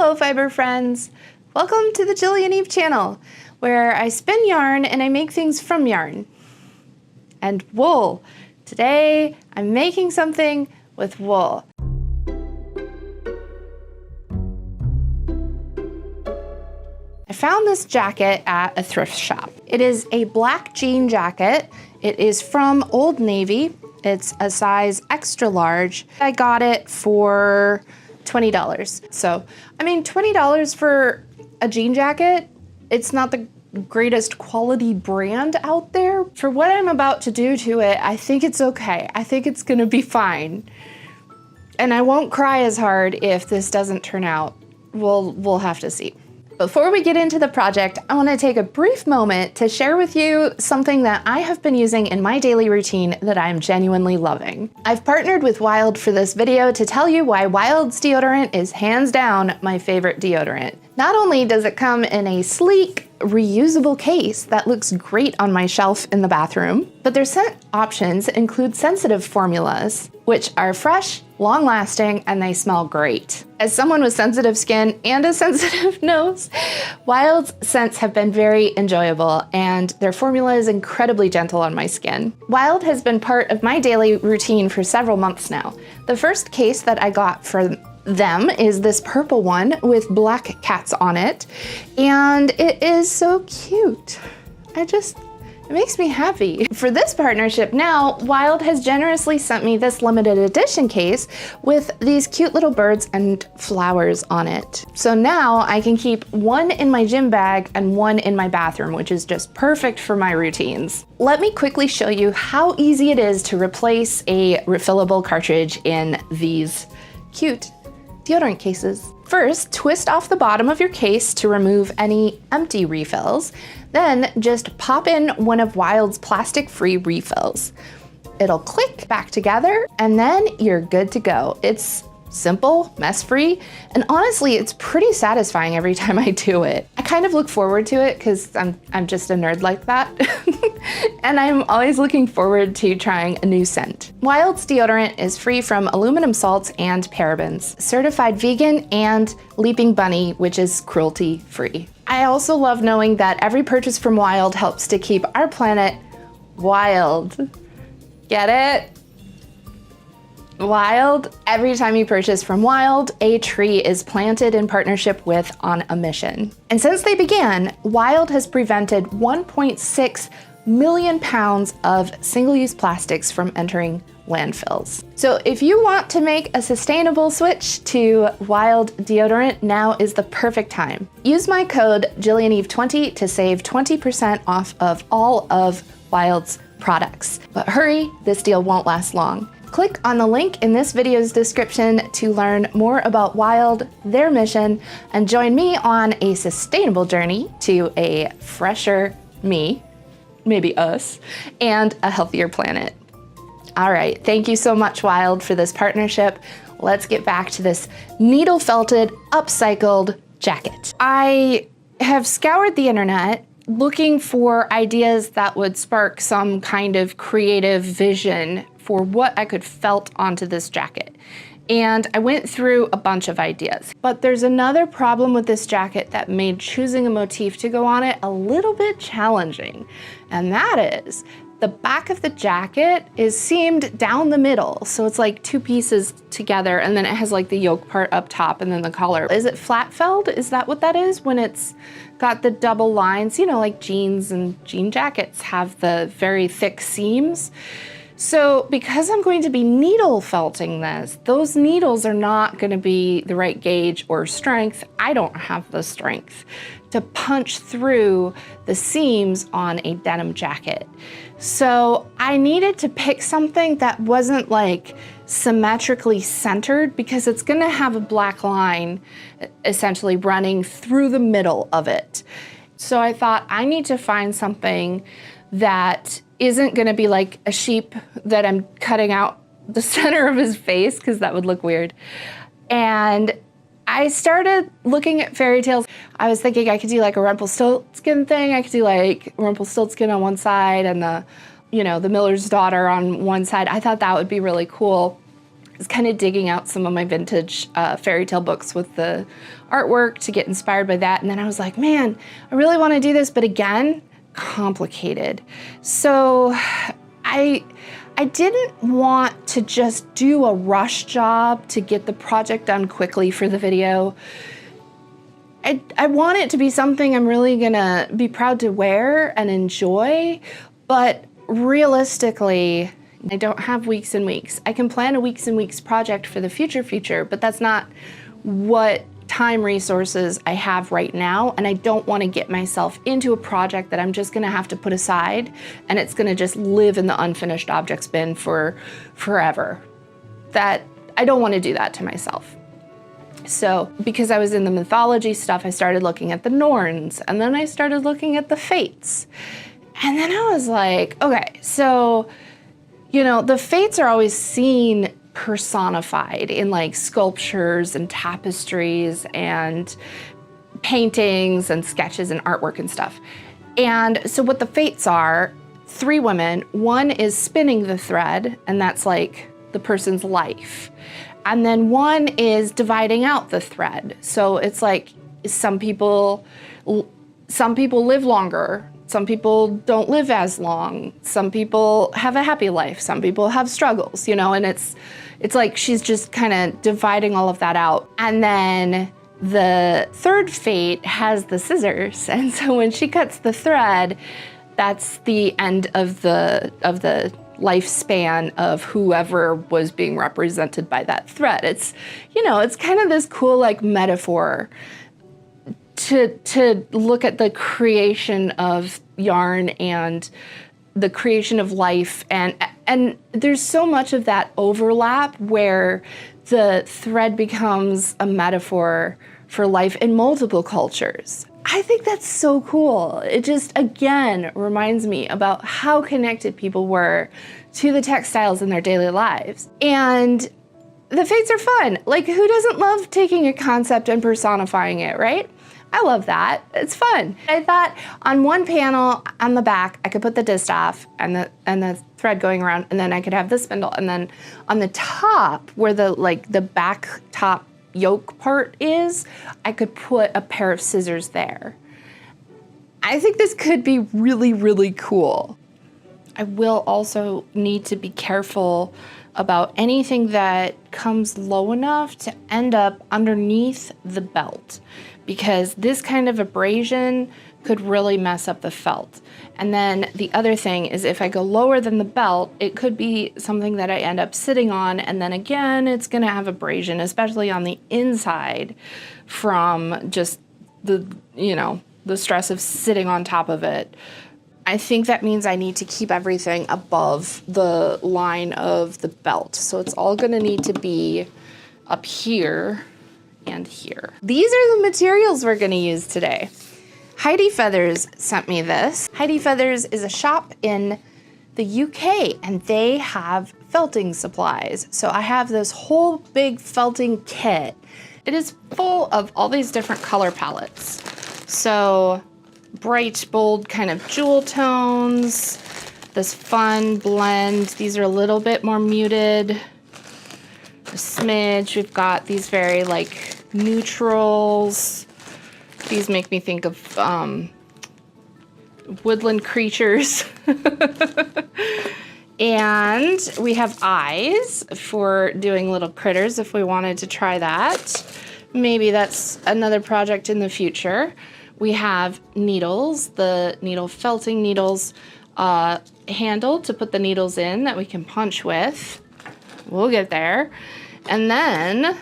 Hello fiber friends! Welcome to the Jilly and Eve channel, where I spin yarn and I make things from yarn. And wool. Today I'm making something with wool. I found this jacket at a thrift shop. It is a black jean jacket. It is from Old Navy. It's a size extra large. I got it for $20. So, I mean, $20 for a jean jacket, it's not the greatest quality brand out there. For what I'm about to do to it, I think it's okay. I think it's gonna be fine. And I won't cry as hard if this doesn't turn out. We'll have to see. Before we get into the project, I want to take a brief moment to share with you something that I have been using in my daily routine that I'm genuinely loving. I've partnered with Wild for this video to tell you why Wild's deodorant is hands down my favorite deodorant. Not only does it come in a sleek, reusable case that looks great on my shelf in the bathroom, but their scent options include sensitive formulas, which are fresh, long-lasting, and they smell great. As someone with sensitive skin and a sensitive nose, Wild's scents have been very enjoyable, and their formula is incredibly gentle on my skin. Wild has been part of my daily routine for several months now. The first case that I got for them is this purple one with black cats on it, and it is so cute. It makes me happy. For this partnership now, Wild has generously sent me this limited edition case with these cute little birds and flowers on it. So now I can keep one in my gym bag and one in my bathroom, which is just perfect for my routines. Let me quickly show you how easy it is to replace a refillable cartridge in these cute deodorant cases. First, twist off the bottom of your case to remove any empty refills. Then just pop in one of Wild's plastic-free refills. It'll click back together and then you're good to go. It's simple, mess-free, and honestly, it's pretty satisfying every time I do it. I kind of look forward to it because I'm just a nerd like that. And I'm always looking forward to trying a new scent. Wild's deodorant is free from aluminum salts and parabens, certified vegan, and Leaping Bunny, which is cruelty-free. I also love knowing that every purchase from Wild helps to keep our planet wild. Get it? Wild. Every time you purchase from Wild, a tree is planted in partnership with On a Mission. And since they began, Wild has prevented 1.6 million pounds of single-use plastics from entering landfills. So if you want to make a sustainable switch to Wild deodorant, now is the perfect time. Use my code JillianEve20 to save 20% off of all of Wild's products. But hurry, this deal won't last long. Click on the link in this video's description to learn more about Wild, their mission, and join me on a sustainable journey to a fresher me, maybe us, and a healthier planet. All right, thank you so much, Wild, for this partnership. Let's get back to this needle-felted, upcycled jacket. I have scoured the internet looking for ideas that would spark some kind of creative vision for what I could felt onto this jacket. And I went through a bunch of ideas. But there's another problem with this jacket that made choosing a motif to go on it a little bit challenging. And that is, the back of the jacket is seamed down the middle. So it's like two pieces together, and then it has like the yoke part up top and then the collar. Is it flat felled? Is that what that is when it's got the double lines? You know, like jeans and jean jackets have the very thick seams. So because I'm going to be needle felting this, those needles are not going to be the right gauge or strength. I don't have the strength to punch through the seams on a denim jacket. So I needed to pick something that wasn't like symmetrically centered, because it's going to have a black line essentially running through the middle of it. So I thought I need to find something that isn't gonna be like a sheep that I'm cutting out the center of his face, because that would look weird. And I started looking at fairy tales. I was thinking I could do like a Rumpelstiltskin thing. I could do like Rumpelstiltskin on one side and the Miller's daughter on one side. I thought that would be really cool. was kind of digging out some of my vintage fairy tale books with the artwork to get inspired by that. And then I was like, man, I really want to do this, but again, complicated. So I didn't want to just do a rush job to get the project done quickly for the video. I want it to be something I'm really gonna be proud to wear and enjoy, but realistically, I don't have weeks and weeks. I can plan a weeks and weeks project for the future, but that's not what time resources I have right now, and I don't want to get myself into a project that I'm just gonna have to put aside and it's gonna just live in the unfinished objects bin for forever. That I don't want to do that to myself. So because I was in the mythology stuff, I started looking at the Norns, and then I started looking at the Fates. And then I was like, okay, so, you know, the Fates are always seen personified in like sculptures and tapestries and paintings and sketches and artwork and stuff. And so what the Fates are, 3 women, one is spinning the thread, and that's like the person's life. And then one is dividing out the thread. So it's like some people live longer, some people don't live as long, some people have a happy life, some people have struggles, you know, and it's like she's just kind of dividing all of that out. And then the third fate has the scissors. And so when she cuts the thread, that's the end of the lifespan of whoever was being represented by that thread. It's, you know, it's kind of this cool like metaphor to look at the creation of yarn and the creation of life, and there's so much of that overlap where the thread becomes a metaphor for life in multiple cultures. I think that's so cool. It just, again, reminds me about how connected people were to the textiles in their daily lives. And the Fates are fun. Like, who doesn't love taking a concept and personifying it, right? I love that. It's fun. I thought on one panel on the back, I could put the distaff and the thread going around, and then I could have the spindle. And then on the top, where the back top yoke part is, I could put a pair of scissors there. I think this could be really, really cool. I will also need to be careful about anything that comes low enough to end up underneath the belt, because this kind of abrasion could really mess up the felt. And then the other thing is, if I go lower than the belt, it could be something that I end up sitting on, and then again, it's gonna have abrasion, especially on the inside from just the stress of sitting on top of it. I think that means I need to keep everything above the line of the belt. So it's all gonna need to be up here and here. These are the materials we're gonna use today. Heidi Feathers sent me this. Heidi Feathers is a shop in the UK, and they have felting supplies. So I have this whole big felting kit. It is full of all these different color palettes. So bright, bold kind of jewel tones, this fun blend. These are a little bit more muted, a smidge. We've got these very like neutrals. These make me think of woodland creatures. And we have eyes for doing little critters if we wanted to try that. Maybe that's another project in the future. We have needles, the needle felting needles, handle to put the needles in that we can punch with. We'll get there. And then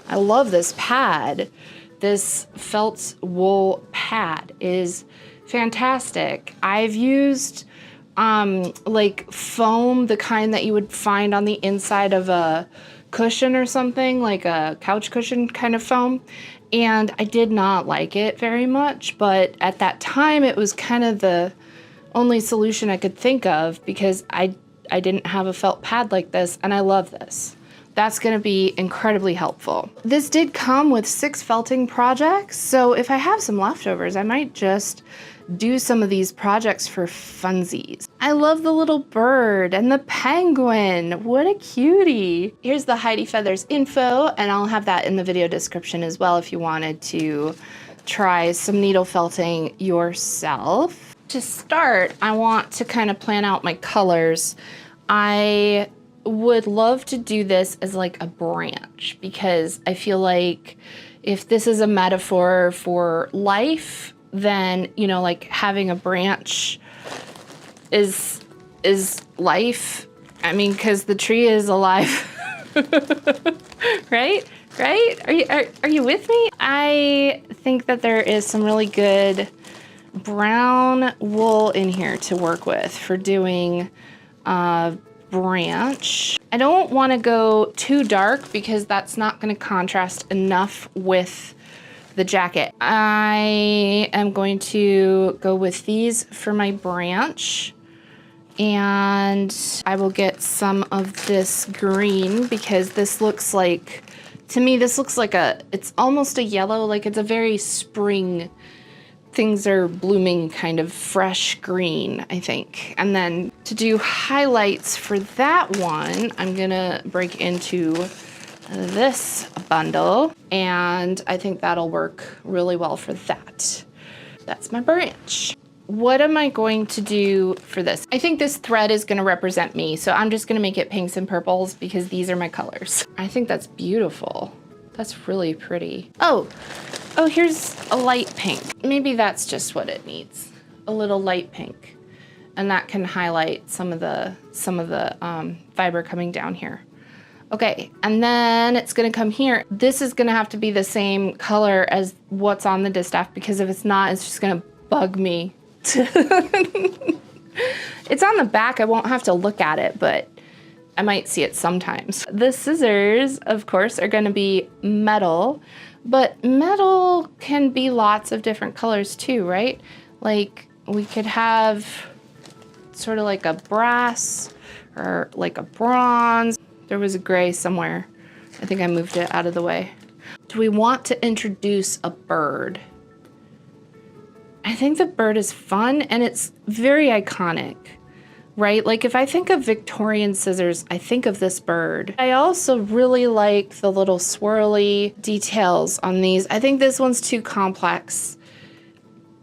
I love this pad. This felt wool pad is fantastic. I've used like foam, the kind that you would find on the inside of a cushion or something, like a couch cushion kind of foam. And I did not like it very much, but at that time it was kind of the only solution I could think of, because I didn't have a felt pad like this, and I love this. That's gonna be incredibly helpful. This did come with 6 felting projects, so if I have some leftovers, I might just do some of these projects for funsies. I love the little bird and the penguin. What a cutie. Here's the Heidi Feathers info, and I'll have that in the video description as well if you wanted to try some needle felting yourself. To start, I want to kind of plan out my colors. I would love to do this as like a branch, because I feel like if this is a metaphor for life, then, you know, like having a branch is life. I mean, because the tree is alive. Right? Are you with me? I think that there is some really good brown wool in here to work with for doing a branch. I don't want to go too dark because that's not going to contrast enough with the jacket. I am going to go with these for my branch, and I will get some of this green because this looks like, to me, this looks like it's almost a yellow, like it's a very spring, things are blooming kind of fresh green, I think. And then to do highlights for that one, I'm gonna break into this bundle, and I think that'll work really well for that. That's my branch. What am I going to do for this? I think this thread is gonna represent me, so I'm just gonna make it pinks and purples because these are my colors. I think that's beautiful. That's really pretty. Oh, here's a light pink. Maybe that's just what it needs, a little light pink. And that can highlight some of the fiber coming down here. Okay, and then it's gonna come here. This is gonna have to be the same color as what's on the distaff, because if it's not, it's just gonna bug me. It's on the back, I won't have to look at it, but I might see it sometimes. The scissors, of course, are gonna be metal, but metal can be lots of different colors too, right? Like we could have sort of like a brass or like a bronze. There was a gray somewhere. I think I moved it out of the way. Do we want to introduce a bird? I think the bird is fun and it's very iconic, right? Like if I think of Victorian scissors, I think of this bird. I also really like the little swirly details on these. I think this one's too complex.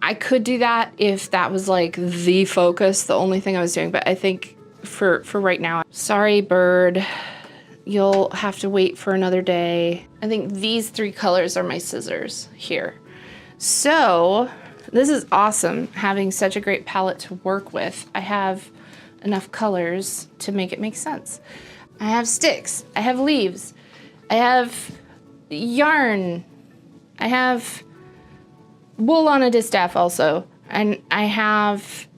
I could do that if that was like the focus, the only thing I was doing, but I think for right now, sorry bird, you'll have to wait for another day. I think these three colors are my scissors here. So this is awesome, having such a great palette to work with. I have enough colors to make it make sense. I have sticks, I have leaves, I have yarn, I have wool on a distaff also, and I have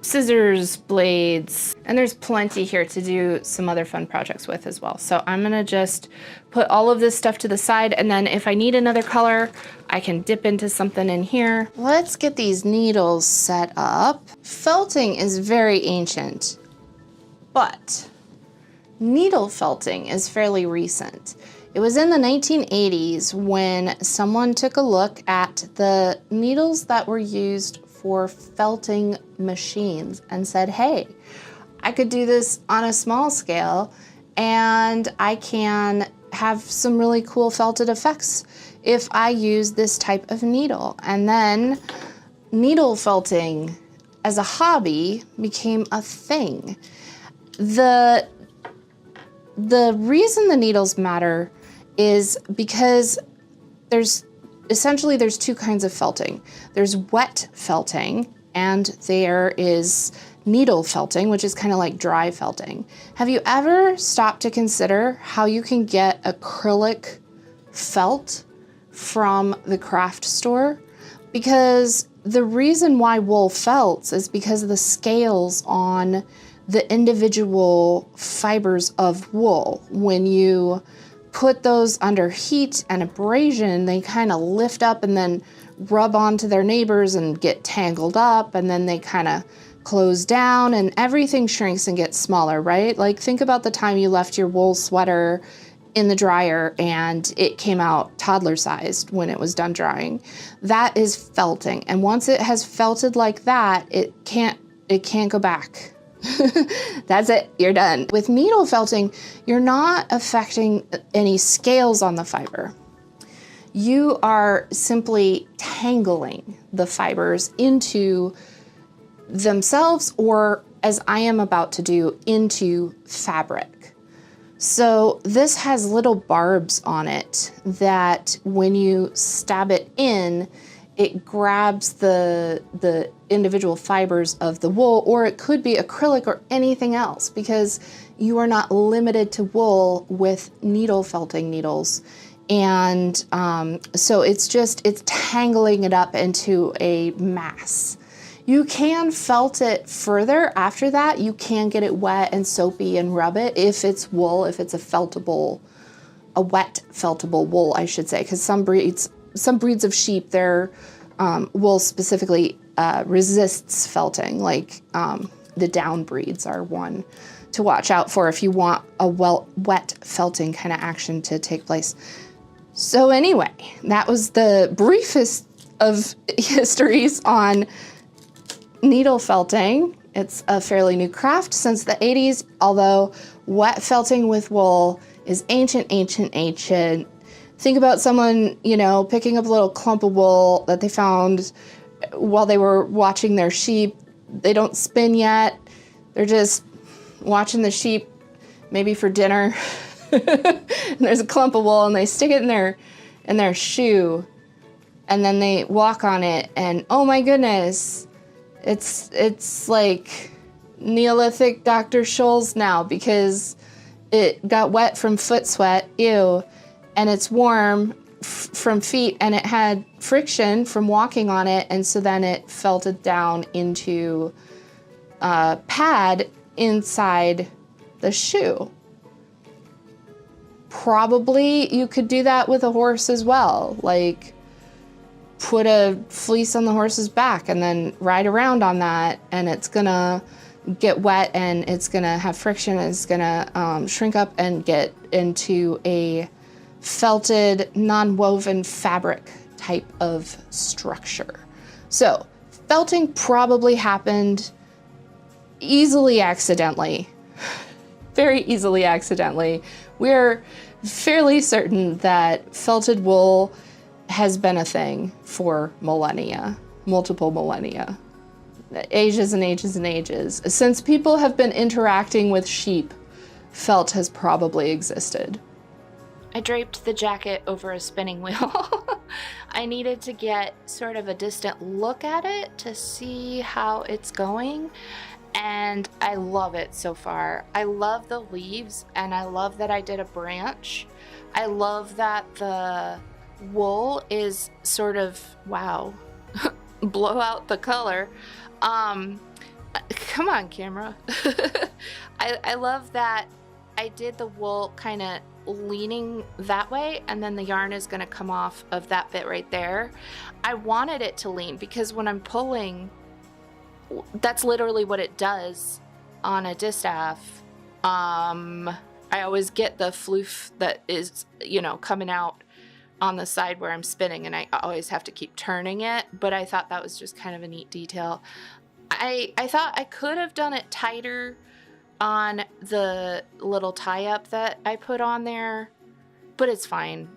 scissors, blades, and there's plenty here to do some other fun projects with as well. So I'm gonna just put all of this stuff to the side, and then if I need another color, I can dip into something in here. Let's get these needles set up. Felting is very ancient, but needle felting is fairly recent. It was in the 1980s when someone took a look at the needles that were used for felting machines and said, hey, I could do this on a small scale and I can have some really cool felted effects if I use this type of needle. And then needle felting as a hobby became a thing. The reason the needles matter is because there's two kinds of felting. There's wet felting and there is needle felting, which is kind of like dry felting. Have you ever stopped to consider how you can get acrylic felt from the craft store? Because the reason why wool felts is because of the scales on the individual fibers of wool. When you put those under heat and abrasion, they kind of lift up and then rub onto their neighbors and get tangled up, and then they kind of close down and everything shrinks and gets smaller, right? Like think about the time you left your wool sweater in the dryer and it came out toddler sized when it was done drying. That is felting. And once it has felted like that, it can't go back. That's it, you're done. With needle felting, you're not affecting any scales on the fiber. You are simply tangling the fibers into themselves, or as I am about to do, into fabric. So this has little barbs on it that when you stab it in, it grabs the individual fibers of the wool, or it could be acrylic or anything else, because you are not limited to wool with needle felting needles. And so it's tangling it up into a mass. You can felt it further after that. You can get it wet and soapy and rub it if it's wool, if it's a wet feltable wool, I should say, because some breeds of sheep, their wool specifically resists felting, like the down breeds are one to watch out for if you want a wet felting kind of action to take place. So anyway, that was the briefest of histories on needle felting. It's a fairly new craft since the 80s, although wet felting with wool is ancient. Think about someone, picking up a little clump of wool that they found while they were watching their sheep. They don't spin yet. They're just watching the sheep, maybe for dinner. And there's a clump of wool and they stick it in their shoe, and then they walk on it, and oh my goodness, it's like Neolithic Dr. Scholl's now, because it got wet from foot sweat, ew, and it's warm from feet, and it had friction from walking on it, and so then it felted down into a pad inside the shoe. Probably you could do that with a horse as well, like put a fleece on the horse's back and then ride around on that, and it's gonna get wet and it's gonna have friction and it's gonna shrink up and get into a felted, non-woven fabric type of structure. So felting probably happened easily accidentally, very easily accidentally. We're fairly certain that felted wool has been a thing for millennia, multiple millennia, ages and ages and ages. Since people have been interacting with sheep, felt has probably existed. I draped the jacket over a spinning wheel. I needed to get sort of a distant look at it to see how it's going. And I love it so far. I love the leaves, and I love that I did a branch. I love that the wool is sort of, wow, blow out the color. Come on, camera. I love that I did the wool kind of leaning that way, and then the yarn is going to come off of that bit right there. I wanted it to lean because when I'm pulling, that's literally what it does on a distaff. I always get the floof that is, coming out on the side where I'm spinning, and I always have to keep turning it, but I thought that was just kind of a neat detail. I thought I could have done it tighter on the little tie-up that I put on there, but it's fine.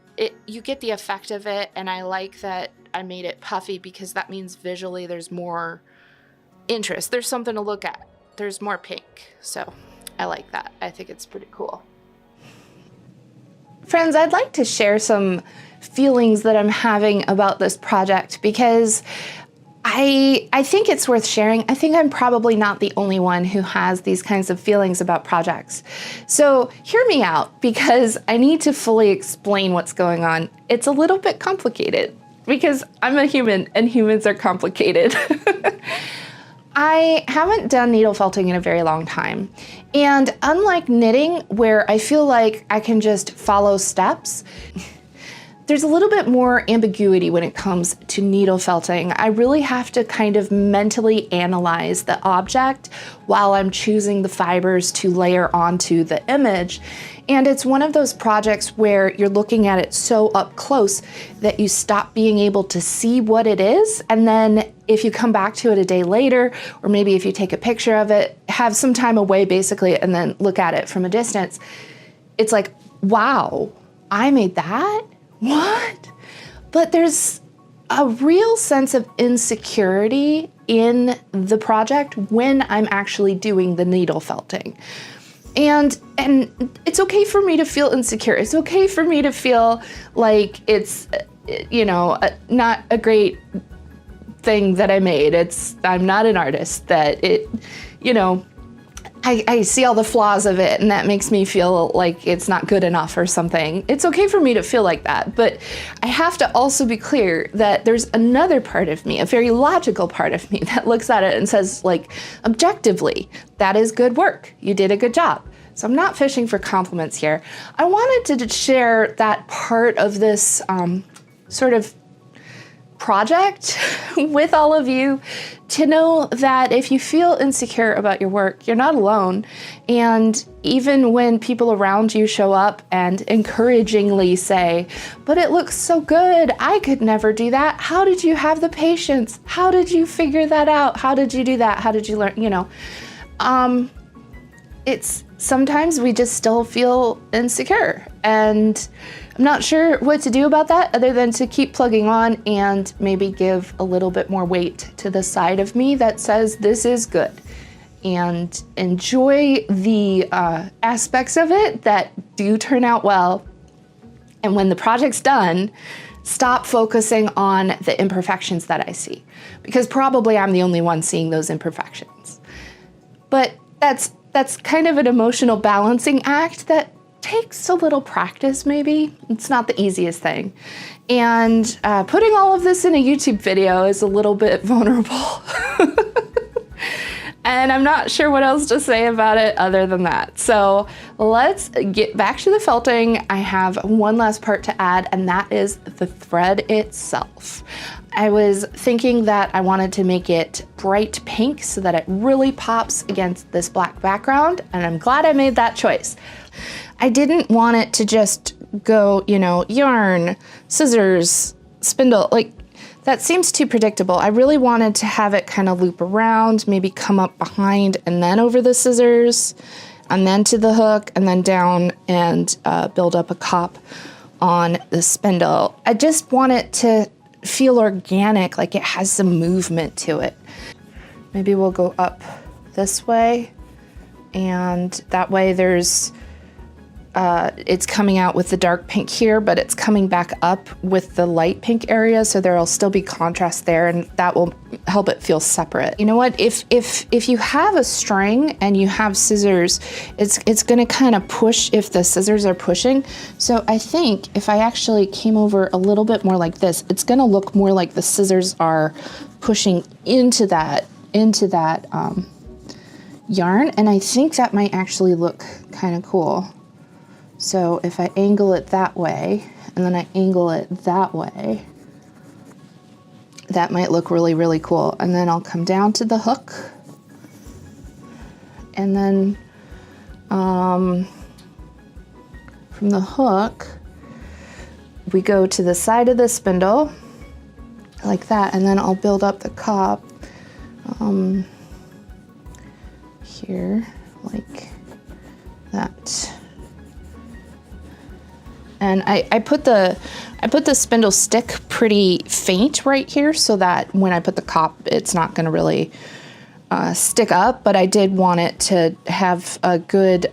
You get the effect of it, and I like that I made it puffy because that means visually there's more interest. There's something to look at. There's more pink. So I like that. I think it's pretty cool. Friends, I'd like to share some feelings that I'm having about this project because I think it's worth sharing. I think I'm probably not the only one who has these kinds of feelings about projects. So hear me out because I need to fully explain what's going on. It's a little bit complicated because I'm a human and humans are complicated. I haven't done needle felting in a very long time. And unlike knitting, where I feel like I can just follow steps, there's a little bit more ambiguity when it comes to needle felting. I really have to kind of mentally analyze the object while I'm choosing the fibers to layer onto the image. And it's one of those projects where you're looking at it so up close that you stop being able to see what it is. And then if you come back to it a day later, or maybe if you take a picture of it, have some time away basically, and then look at it from a distance, it's like, wow, I made that? What? But there's a real sense of insecurity in the project when I'm actually doing the needle felting. And it's okay for me to feel insecure. It's okay for me to feel like it's, you know, not a great thing that I made. I'm not an artist, that it, you know, I see all the flaws of it and that makes me feel like it's not good enough or something. It's okay for me to feel like that, but I have to also be clear that there's another part of me, a very logical part of me, that looks at it and says, like, objectively, that is good work. You did a good job. So I'm not fishing for compliments here. I wanted to share that part of this sort of project with all of you, to know that if you feel insecure about your work, you're not alone. And even when people around you show up and encouragingly say, but it looks so good, I could never do that. How did you have the patience? How did you figure that out? How did you do that? How did you learn? You know, it's sometimes we just still feel insecure, and I'm not sure what to do about that other than to keep plugging on and maybe give a little bit more weight to the side of me that says this is good, and enjoy the aspects of it that do turn out well. And when the project's done, stop focusing on the imperfections that I see, because probably I'm the only one seeing those imperfections. But that's kind of an emotional balancing act that takes a little practice, maybe. It's not the easiest thing. And putting all of this in a YouTube video is a little bit vulnerable. And I'm not sure what else to say about it other than that. So let's get back to the felting. I have one last part to add, and that is the thread itself. I was thinking that I wanted to make it bright pink so that it really pops against this black background, and I'm glad I made that choice. I didn't want it to just go, you know, yarn, scissors, spindle, like that seems too predictable. I really wanted to have it kind of loop around, maybe come up behind and then over the scissors, and then to the hook, and then down and build up a cop on the spindle. I just want it to feel organic, like it has some movement to it. Maybe we'll go up this way, and that way there's it's coming out with the dark pink here, but it's coming back up with the light pink area, so there'll still be contrast there, and that will help it feel separate. You know what? If you have a string and you have scissors, it's gonna kind of push if the scissors are pushing. So I think if I actually came over a little bit more like this, it's gonna look more like the scissors are pushing into that yarn, and I think that might actually look kind of cool. So if I angle it that way, and then I angle it that way, that might look really, really cool. And then I'll come down to the hook, and then from the hook, we go to the side of the spindle, like that, and then I'll build up the cop here, like that. And I put the spindle stick pretty faint right here so that when I put the cop, it's not gonna really stick up, but I did want it to have a good,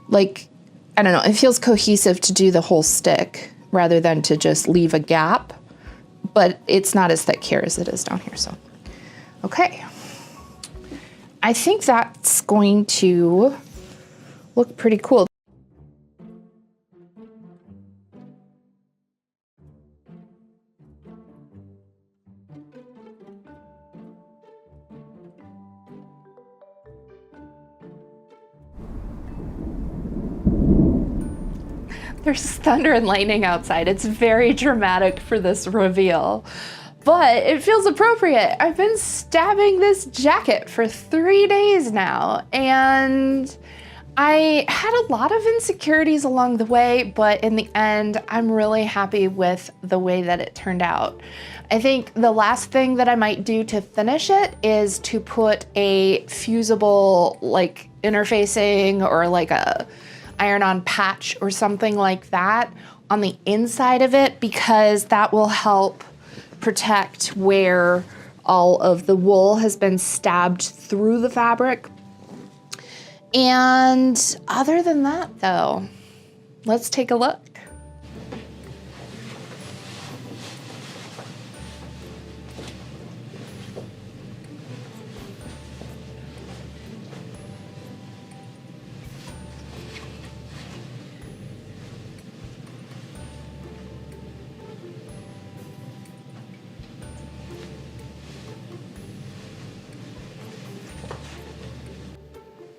like, I don't know, it feels cohesive to do the whole stick rather than to just leave a gap, but it's not as thick here as it is down here, so. Okay, I think that's going to look pretty cool. There's thunder and lightning outside. It's very dramatic for this reveal, but it feels appropriate. I've been stabbing this jacket for 3 days now, and I had a lot of insecurities along the way, but in the end, I'm really happy with the way that it turned out. I think the last thing that I might do to finish it is to put a fusible like interfacing or like a iron-on patch or something like that on the inside of it, because that will help protect where all of the wool has been stabbed through the fabric. And other than that though, let's take a look.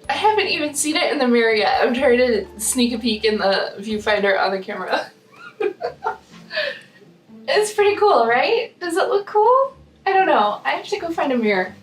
I haven't even seen it in the mirror yet. I'm trying to sneak a peek in the viewfinder on the camera. It's pretty cool, right? Does it look cool? I don't know. I have to go find a mirror.